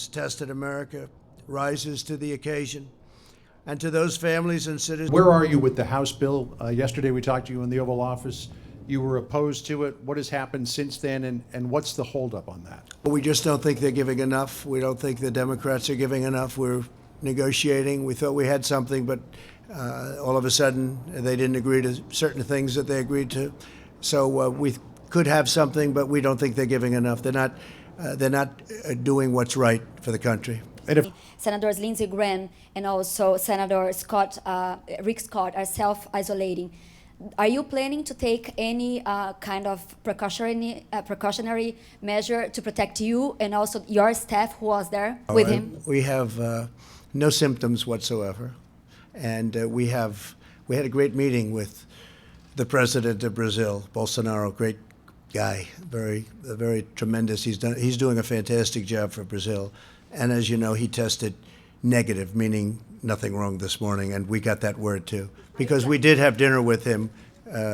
Tested America rises to the occasion. And to those families and citizens. Where are you with the House bill? Yesterday we talked to you in the Oval Office. You were opposed to it. What has happened since then, and what's the holdup on that? We just don't think they're giving enough. We don't think the Democrats are giving enough. We're negotiating. We thought we had something, but all of a sudden they didn't agree to certain things that they agreed to. So we could have something, but we don't think they're giving enough. They're not doing what's right for the country. Senators Lindsey Graham and also Senator Rick Scott are self-isolating. Are you planning to take any kind of precautionary measure to protect you and also your staff who was there with him? We have no symptoms whatsoever, and we had a great meeting with the president of Brazil, Bolsonaro. Great guy, very tremendous. He's doing a fantastic job for Brazil. And as you know, he tested negative, meaning nothing wrong this morning, and we got that word too. Because we did have dinner with him.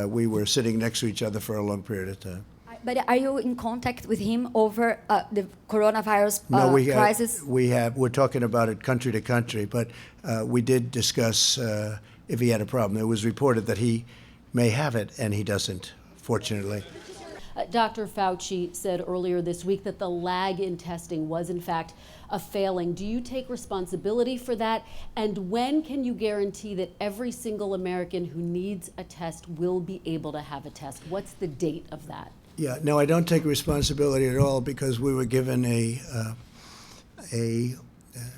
We were sitting next to each other for a long period of time. But are you in contact with him over the coronavirus crisis? We're talking about it country to country, but we did discuss if he had a problem. It was reported that he may have it, and he doesn't, fortunately. Dr. Fauci said earlier this week that the lag in testing was, in fact, a failing. Do you take responsibility for that? And when can you guarantee that every single American who needs a test will be able to have a test? What's the date of that? Yeah, no, I don't take responsibility at all because we were given a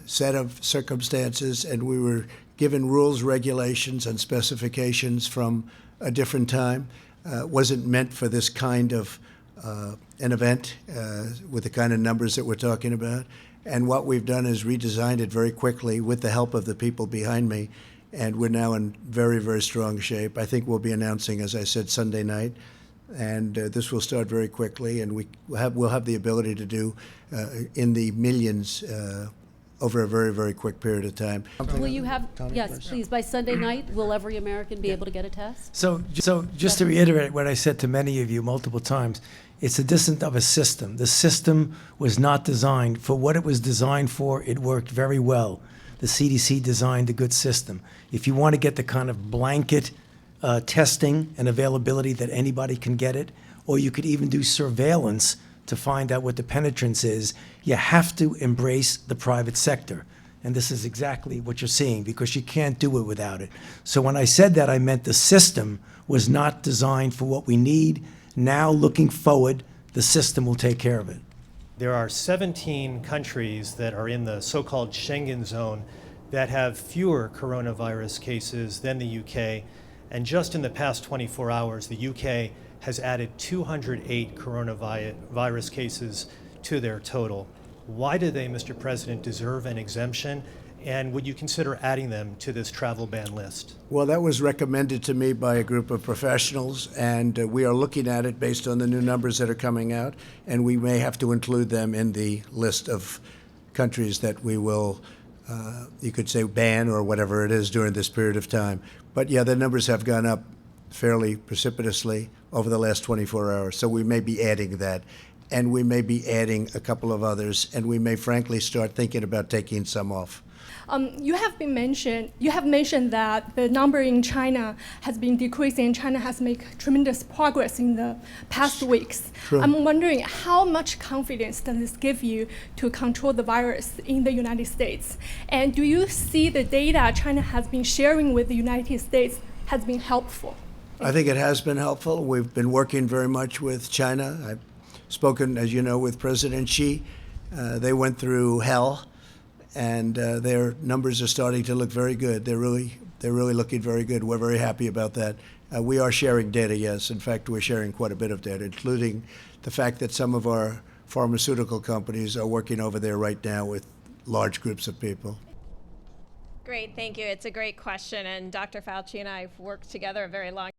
set of circumstances and we were given rules, regulations, and specifications from a different time. Wasn't meant for this kind of an event with the kind of numbers that we're talking about. And what we've done is redesigned it very quickly with the help of the people behind me. And we're now in very, very strong shape. I think we'll be announcing, as I said, Sunday night. And this will start very quickly. And we'll have the ability to do in the millions over a very, very quick period of time. Will you have, yes, please, by Sunday night, will every American be able to get a test? So just to reiterate what I said to many of you multiple times, it's a dissonance of a system. The system was not designed for what it was designed for. It worked very well. The CDC designed a good system. If you want to get the kind of blanket testing and availability that anybody can get it, or you could even do surveillance to find out what the penetrance is, you have to embrace the private sector. And this is exactly what you're seeing because you can't do it without it. So when I said that, I meant the system was not designed for what we need. Now, looking forward, the system will take care of it. There are 17 countries that are in the so-called Schengen zone that have fewer coronavirus cases than the UK. And just in the past 24 hours, the UK has added 208 coronavirus cases to their total. Why do they, Mr. President, deserve an exemption? And would you consider adding them to this travel ban list? Well, that was recommended to me by a group of professionals, and we are looking at it based on the new numbers that are coming out, and we may have to include them in the list of countries that we will, you could say, ban or whatever it is during this period of time. But yeah, the numbers have gone up fairly precipitously over the last 24 hours, so we may be adding that. And we may be adding a couple of others, and we may frankly start thinking about taking some off. You have mentioned that the number in China has been decreasing. China has made tremendous progress in the past weeks. True. I'm wondering how much confidence does this give you to control the virus in the United States? And do you see the data China has been sharing with the United States has been helpful? I think it has been helpful. We've been working very much with China. I've spoken, as you know, with President Xi. They went through hell, and their numbers are starting to look very good. They're really looking very good. We're very happy about that. We are sharing data, yes. In fact, we're sharing quite a bit of data, including the fact that some of our pharmaceutical companies are working over there right now with large groups of people. Great, thank you. It's a great question, and Dr. Fauci and I have worked together a very long